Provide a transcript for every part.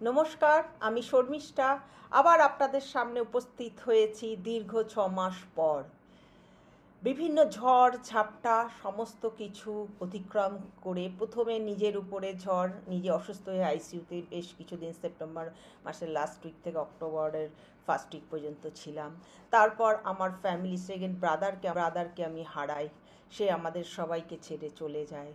নমস্কার, আমি শর্মিষ্ঠা আবার আপনাদের সামনে উপস্থিত হয়েছি দীর্ঘ 6 মাস পর। বিভিন্ন ঝড় ঝাপটা সমস্ত কিছু অতিক্রম করে প্রথমে নিজের উপরে ঝড়, নিজে অসুস্থ হয়ে আইসিইউতে বেশ কিছুদিন সেপ্টেম্বর মাসের লাস্ট উইক থেকে অক্টোবরের ফার্স্ট উইক পর্যন্ত ছিলাম। তারপর আমার ফ্যামিলি সেকেন্ড ব্রাদারকে আমি হারাই, সে আমাদের সবাইকে ছেড়ে চলে যায়।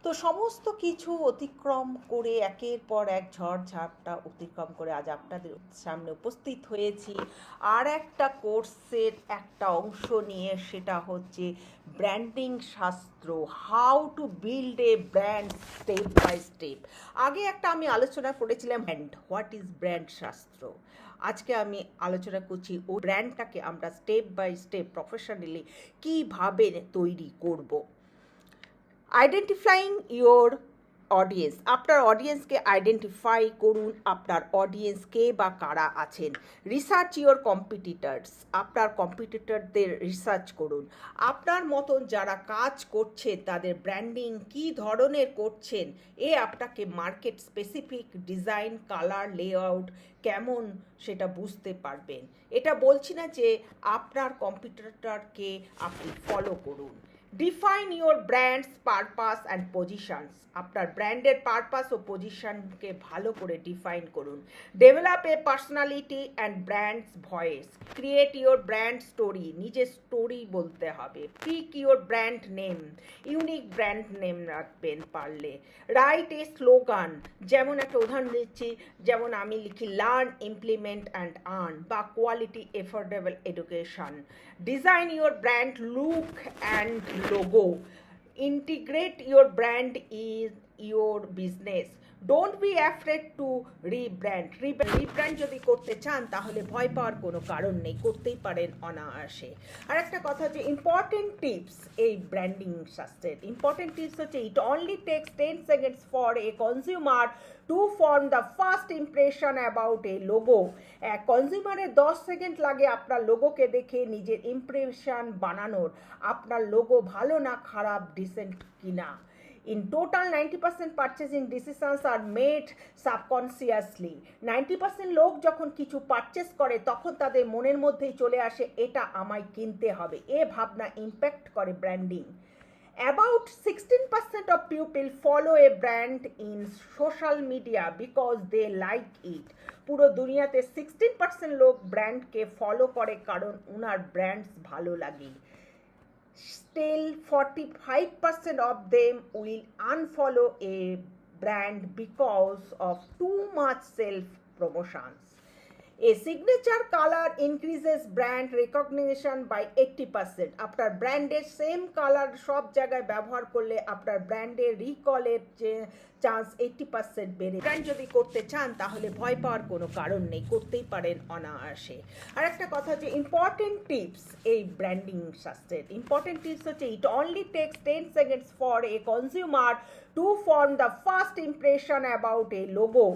তো সমস্ত কিছু অতিক্রম করে একের পর এক ঝড় ঝাপটা অতিক্রম করে আজ আপনাদের সামনে উপস্থিত হয়েছি আর একটা কোর্সের একটা অংশ নিয়ে, সেটা হচ্ছে ব্র্যান্ডিং শাস্ত্র, how to build a brand step by step. আগে একটা আমি আলোচনা করেছিলাম ব্র্যান্ড, হোয়াট ইজ ব্র্যান্ড শাস্ত্র। আজকে আমি আলোচনা করছি ও ব্র্যান্ডটাকে আমরা স্টেপ বাই স্টেপ প্রফেশনালি কীভাবে তৈরি করব। আইডেন্টিফাইং ইয়োর অডিয়েন্স, আপনার অডিয়েন্সকে আইডেন্টিফাই করুন, আপনার অডিয়েন্স কে বা কারা আছেন। রিসার্চ ইয়োর কম্পিটিটার্স, আপনার কম্পিটিটরদের রিসার্চ করুন। আপনার মতন যারা কাজ করছে তাদের ব্র্যান্ডিং কী ধরনের করছেন, আপনাকে market specific design, colour, layout কেমন সেটা বুঝতে পারবেন। এটা বলছি না যে আপনার কম্পিটিটরকে আপনি ফলো করুন। Define your brand's purpose and positions, আপনার ব্র্যান্ডের পারপাস ও পজিশনকে ভালো করে ডিফাইন করুন। Develop a personality and brand's voice, create your brand story, নিজের স্টোরি বলতে হবে। Pick your brand name, unique brand name রাখবেন পারলে। রাইট এ স্লোগান, যেমন একটা উদাহরণ দিচ্ছি, যেমন আমি লিখি লার্ন, ইমপ্লিমেন্ট অ্যান্ড আর্ন, বা quality affordable education. Design your brand look and logo, integrate your brand in your business. Don't be afraid to rebrand, rebrand যদি করতে চান তাহলে ভয় পাওয়ার কোনো কারণ নেই, করতেই পারেন অনায়াসে। আর একটা কথা হচ্ছে ইম্পর্টেন্ট টিপস, এই ব্র্যান্ডিং শাস্ত্রের ইম্পর্টেন্ট টিপস হচ্ছে it only takes 10 seconds for a consumer to form the first impression about a logo. কনজিউমারের 10 সেকেন্ড লাগে আপনার লোগোকে দেখে নিজের ইমপ্রেশন বানানোর, আপনার লোগো ভালো না খারাপ, ডিসেন্ট কিনা। In total, 90% purchasing decisions are made subconsciously. 90% লোক যখন কিছু পারচেস করে তখন তাদের মনের মধ্যেই চলে আসে এটা আমায় কিনতে হবে, এ ভাবনা ইম্প্যাক্ট করে branding. About 16% of people follow a brand in social media because they like it. পুরো দুনিয়াতে 16% লোক ব্র্যান্ডকে ফলো করে কারণ উনার ব্র্যান্ডস ভালো লাগে। Still 45% of them will unfollow a brand because of too much self promotions. A signature color increases brand recognition by 80%. আপনার ব্র্যান্ডের সেম কালার সব জায়গায় ব্যবহার করলে আপনার ব্র্যান্ডের রিকলের চান্স 80% বেড়ে। ব্র্যান্ড যদি করতে চান তাহলে ভয় পাওয়ার কোনো কারণ নেই, করতেই পারেন অনায়াসে। আর একটা কথা হচ্ছে ইম্পর্টেন্ট টিপস, এই ব্র্যান্ডিং শাস্ত্রের ইম্পর্টেন্ট টিপস হচ্ছে it only takes 10 seconds for a consumer to form the first impression about a logo.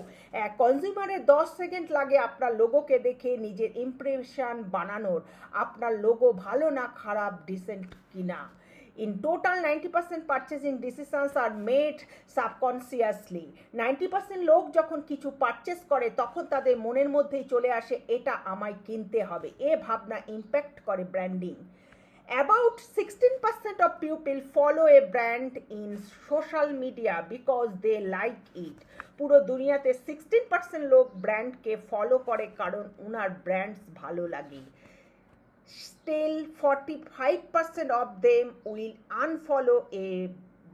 কনজিউমারের 10 সেকেন্ড লাগে আপনার লোগোকে দেখে নিজের ইমপ্রেশন বানানোর, আপনার লোগো ভালো না খারাপ, ডিসেন্ট কিনা। In total, 90% purchasing decisions are made subconsciously. 90% লোক যখন কিছু পারচেস করে তখন তাদের মনের মধ্যেই চলে আসে এটা আমায় কিনতে হবে, এ ভাবনা ইম্প্যাক্ট করে branding. About 16% of people follow a brand in social media because they like it. পুরো দুনিয়াতে 16% লোক ব্র্যান্ডকে ফলো করে কারণ উনার ব্র্যান্ডস ভালো লাগে। Still 45% of them will unfollow a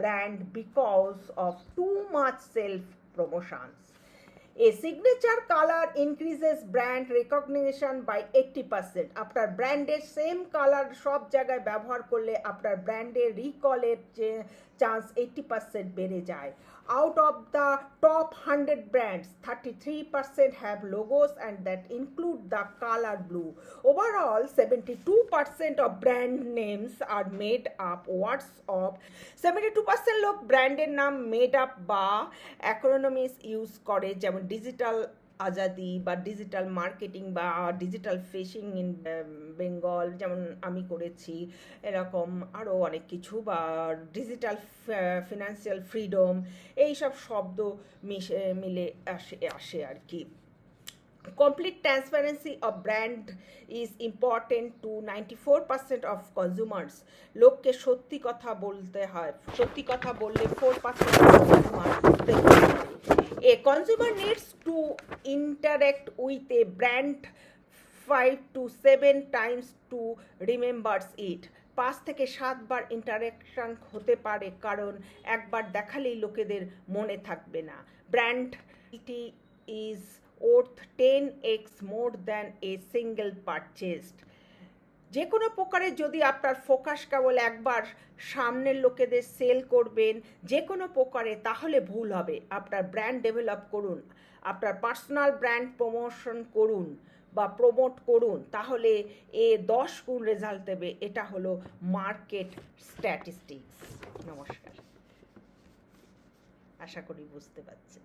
brand because of too much self promotions. A signature color increases brand recognition by 80%. আপনার ব্র্যান্ডের সেম কালার সব জায়গায় ব্যবহার করলে আপনার ব্র্যান্ডের রিকলের চান্স 80% বেড়ে যায়। Out of the top 100 brands, 33% have logos and that include the color blue. Overall, 72% of brand names are made up words of 72% লোক ব্র্যান্ডের নাম মেড আপ বা অ্যাক্রোনিমস ইউজ করে, যেমন ডিজিটাল আজাদি বা ডিজিটাল মার্কেটিং বা ডিজিটাল ফিশিং ইন বেঙ্গল, যেমন আমি করেছি, এরকম আরও অনেক কিছু, বা ডিজিটাল ফিনান্সিয়াল ফ্রিডম, এইসব শব্দ মিলে আসে আর কি। Complete transparency of brand is important to 94% of consumers. লোককে সত্যি কথা বলতে হয়, সত্যি কথা বললে 4% of consumers বুঝতে পারে। A consumer needs to interact with a brand 5 to 7 times to remembers it. 5 থেকে 7 বার ইন্টারাকশন হতে পারে, কারণ একবার দেখালেই লোকেদের মনে থাকবে না। Brand it is worth 10x more than a single purchased. যে কোনো প্রকারে যদি আপনার ফোকাস কেবল একবার সামনের লোকেদের সেল করবেন যে কোনো প্রকারে, তাহলে ভুল হবে। আপনার ব্র্যান্ড ডেভেলপ করুন, আপনার পার্সোনাল ব্র্যান্ড প্রমোশন করুন বা প্রমোট করুন, তাহলে 10 গুণ রেজাল্ট দেবে। এটা হলো মার্কেট স্ট্যাটিস্টিক্স। নমস্কার, আশা করি বুঝতে পারছেন।